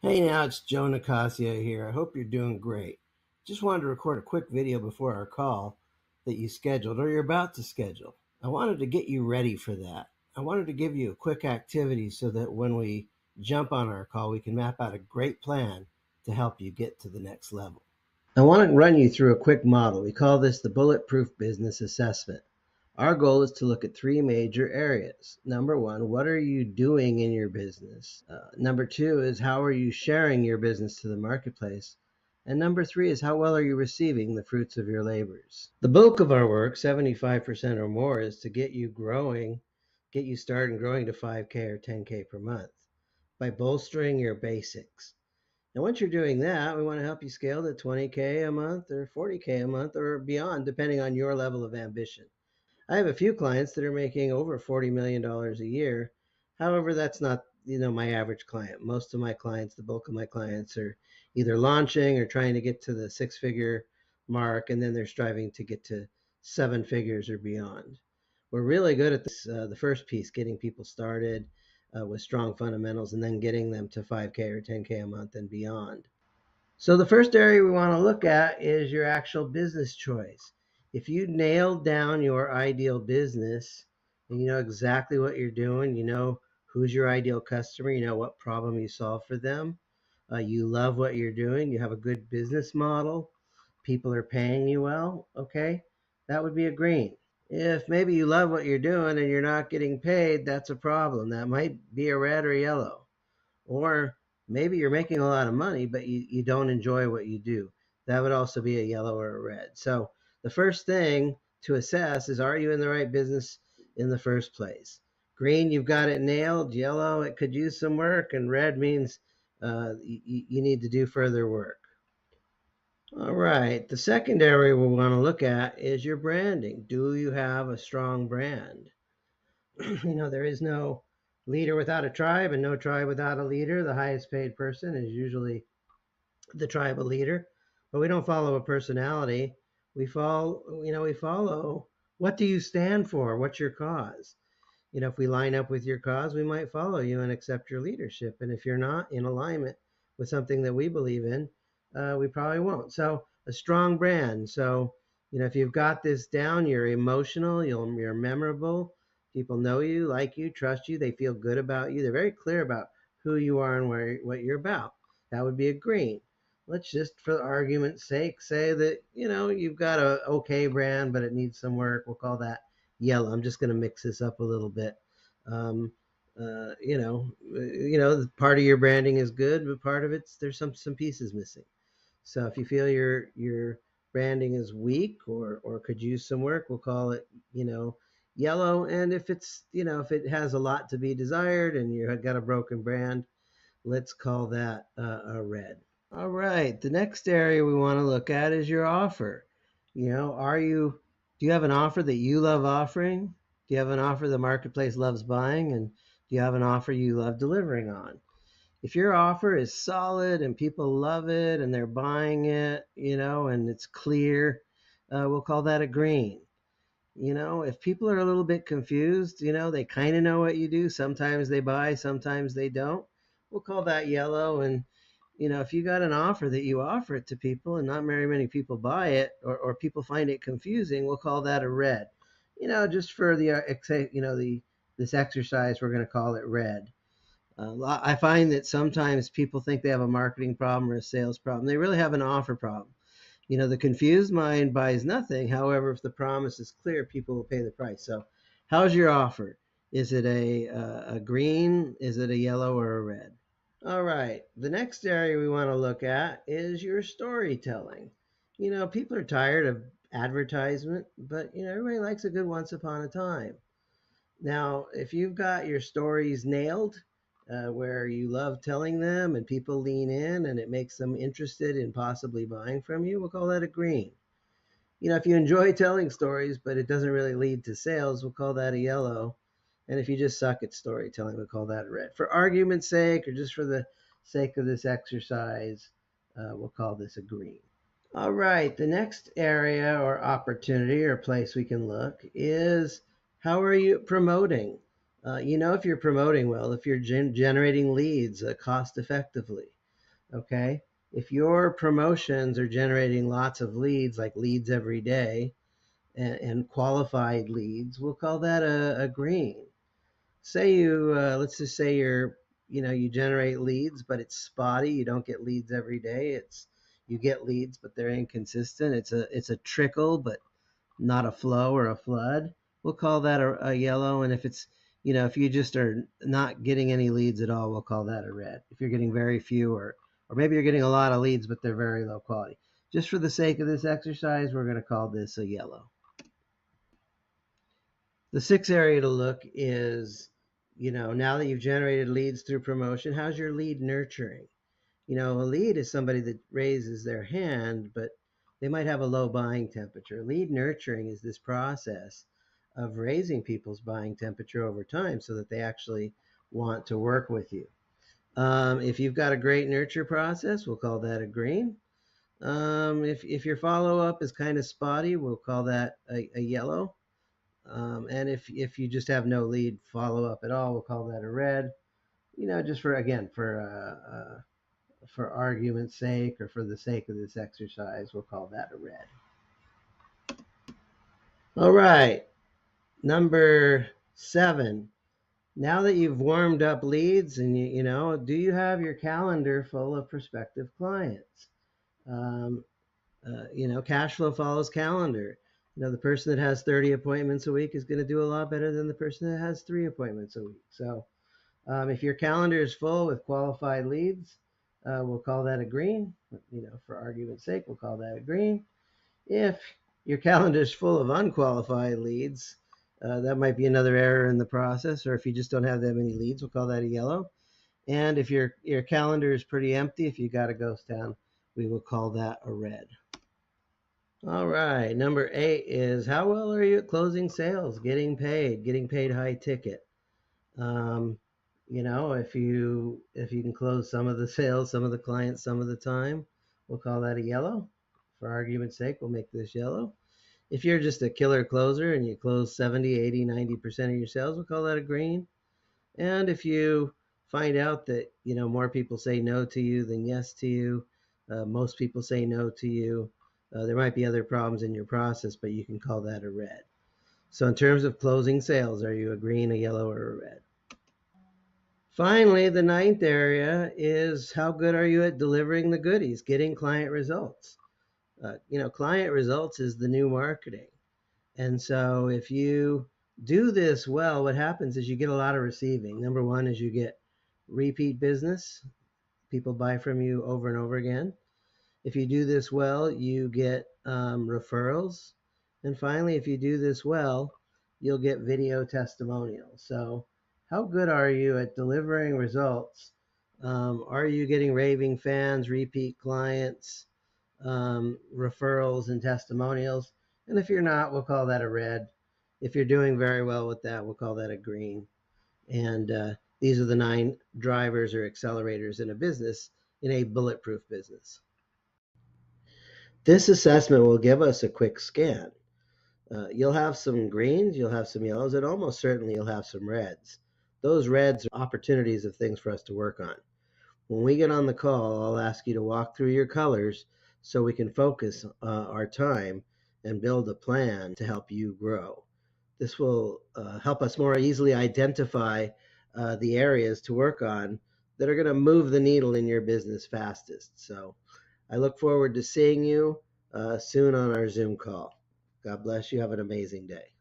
Hey now, it's Joe Nicasia here. I hope you're doing great. Just wanted to record a quick video before our call that you scheduled or you're about to schedule. I wanted to get you ready for that. I wanted to give you a quick activity so that when we jump on our call, we can map out a great plan to help you get to the next level. I want to run you through a quick model. We call this the bulletproof business assessment. Our goal is to look at three major areas. Number one, what are you doing in your business? Number two is how are you sharing your business to the marketplace? And number three is how well are you receiving the fruits of your labors? The bulk of our work, 75% or more, is to get you growing, get you started growing to 5K or 10K per month by bolstering your basics. Now, once you're doing that, we want to help you scale to 20K a month or 40K a month or beyond, depending on your level of ambition. I have a few clients that are making over $40 million a year. However, that's not my average client. Most of my clients, the bulk of my clients, are either launching or trying to get to the six-figure mark, and then they're striving to get to seven figures or beyond. We're really good at this, the first piece, getting people started with strong fundamentals, and then getting them to 5K or 10K a month and beyond. So the first area we want to look at is your actual business choice. If you nail down your ideal business and you know exactly what you're doing, you know who's your ideal customer, you know what problem you solve for them, you love what you're doing, you have a good business model, people are paying you well, okay, that would be a green. If maybe you love what you're doing and you're not getting paid, that's a problem. That might be a red or yellow. Or maybe you're making a lot of money, but you don't enjoy what you do. That would also be a yellow or a red. So the first thing to assess is, are you in the right business in the first place? Green, you've got it nailed. Yellow, it could use some work. And red means you need to do further work. All right. The second area we want to look at is your branding. Do you have a strong brand? There is no leader without a tribe and no tribe without a leader. The highest paid person is usually the tribal leader, but we don't follow a personality. We follow what do you stand for? What's your cause? If we line up with your cause, we might follow you and accept your leadership. And if you're not in alignment with something that we believe in, we probably won't. So a strong brand. So, if you've got this down, you're emotional, you're memorable. People know you, like you, trust you. They feel good about you. They're very clear about who you are and what you're about. That would be a green. Let's just, for argument's sake, say that, you've got a okay brand, but it needs some work. We'll call that yellow. I'm just going to mix this up a little bit. Um, part of your branding is good, but part of it's there's some pieces missing. So if you feel your branding is weak or could use some work, we'll call it yellow. And if it has a lot to be desired and you've got a broken brand, let's call that a red. All right. The next area we want to look at is your offer. Do you have an offer that you love offering? Do you have an offer the marketplace loves buying? And do you have an offer you love delivering on? If your offer is solid and people love it and they're buying it, and it's clear, we'll call that a green. If people are a little bit confused, they kind of know what you do. Sometimes they buy, sometimes they don't. We'll call that yellow. And if you got an offer that you offer it to people and not very many people buy it, or people find it confusing, we'll call that a red. Just for this exercise, we're going to call it red. I find that sometimes people think they have a marketing problem or a sales problem. They really have an offer problem. The confused mind buys nothing. However, if the promise is clear, people will pay the price. So, how's your offer? Is it a green? Is it a yellow or a red? All right. The next area we want to look at is your storytelling. People are tired of advertisement, but everybody likes a good once upon a time. Now, if you've got your stories nailed, where you love telling them and people lean in and it makes them interested in possibly buying from you, we'll call that a green. If you enjoy telling stories, but it doesn't really lead to sales, we'll call that a yellow. And if you just suck at storytelling, we'll call that a red. For argument's sake, or just for the sake of this exercise, we'll call this a green. All right, the next area or opportunity or place we can look is, how are you promoting? If you're promoting well, if you're generating leads cost effectively. Okay. If your promotions are generating lots of leads, like leads every day, and qualified leads, we'll call that a green. Say you, let's just say you generate leads, but it's spotty. You don't get leads every day. You get leads, but they're inconsistent. It's a trickle, but not a flow or a flood. We'll call that a yellow. And if you just are not getting any leads at all, we'll call that a red. If you're getting very few, or maybe you're getting a lot of leads, but they're very low quality. Just for the sake of this exercise, we're going to call this a yellow. The sixth area to look is, now that you've generated leads through promotion, how's your lead nurturing? A lead is somebody that raises their hand, but they might have a low buying temperature. Lead nurturing is this process of raising people's buying temperature over time so that they actually want to work with you. If you've got a great nurture process, we'll call that a green. If your follow-up is kind of spotty, we'll call that a yellow. And if you just have no lead follow-up at all, we'll call that a red. Just for argument's sake, or for the sake of this exercise, we'll call that a red. All right, number 7. Now that you've warmed up leads, and do you have your calendar full of prospective clients? Cash flow follows calendar. The person that has 30 appointments a week is going to do a lot better than the person that has 3 appointments a week. So if your calendar is full with qualified leads, we'll call that a green. For argument's sake, we'll call that a green. If your calendar is full of unqualified leads, that might be another error in the process. Or if you just don't have that many leads, we'll call that a yellow. And if your calendar is pretty empty, if you got a ghost town, we will call that a red. All right, number 8 is, how well are you at closing sales, getting paid high ticket? If you can close some of the sales, some of the clients, some of the time, we'll call that a yellow. For argument's sake, we'll make this yellow. If you're just a killer closer and you close 70, 80, 90% of your sales, we'll call that a green. And if you find out that, more people say no to you than yes to you, most people say no to you, there might be other problems in your process, but you can call that a red. So in terms of closing sales, are you a green, a yellow, or a red? Finally, the 9th area is, how good are you at delivering the goodies, getting client results? Client results is the new marketing. And so if you do this well, what happens is you get a lot of receiving. Number 1 is you get repeat business. People buy from you over and over again. If you do this well, you get referrals. And finally, if you do this well, you'll get video testimonials. So how good are you at delivering results? Are you getting raving fans, repeat clients, referrals, and testimonials? And if you're not, we'll call that a red. If you're doing very well with that, we'll call that a green. And these are the 9 drivers or accelerators in a business, in a bulletproof business. This assessment will give us a quick scan. You'll have some greens, you'll have some yellows, and almost certainly you'll have some reds. Those reds are opportunities of things for us to work on. When we get on the call, I'll ask you to walk through your colors so we can focus our time and build a plan to help you grow. This will help us more easily identify the areas to work on that are going to move the needle in your business fastest. So I look forward to seeing you soon on our Zoom call. God bless you. Have an amazing day.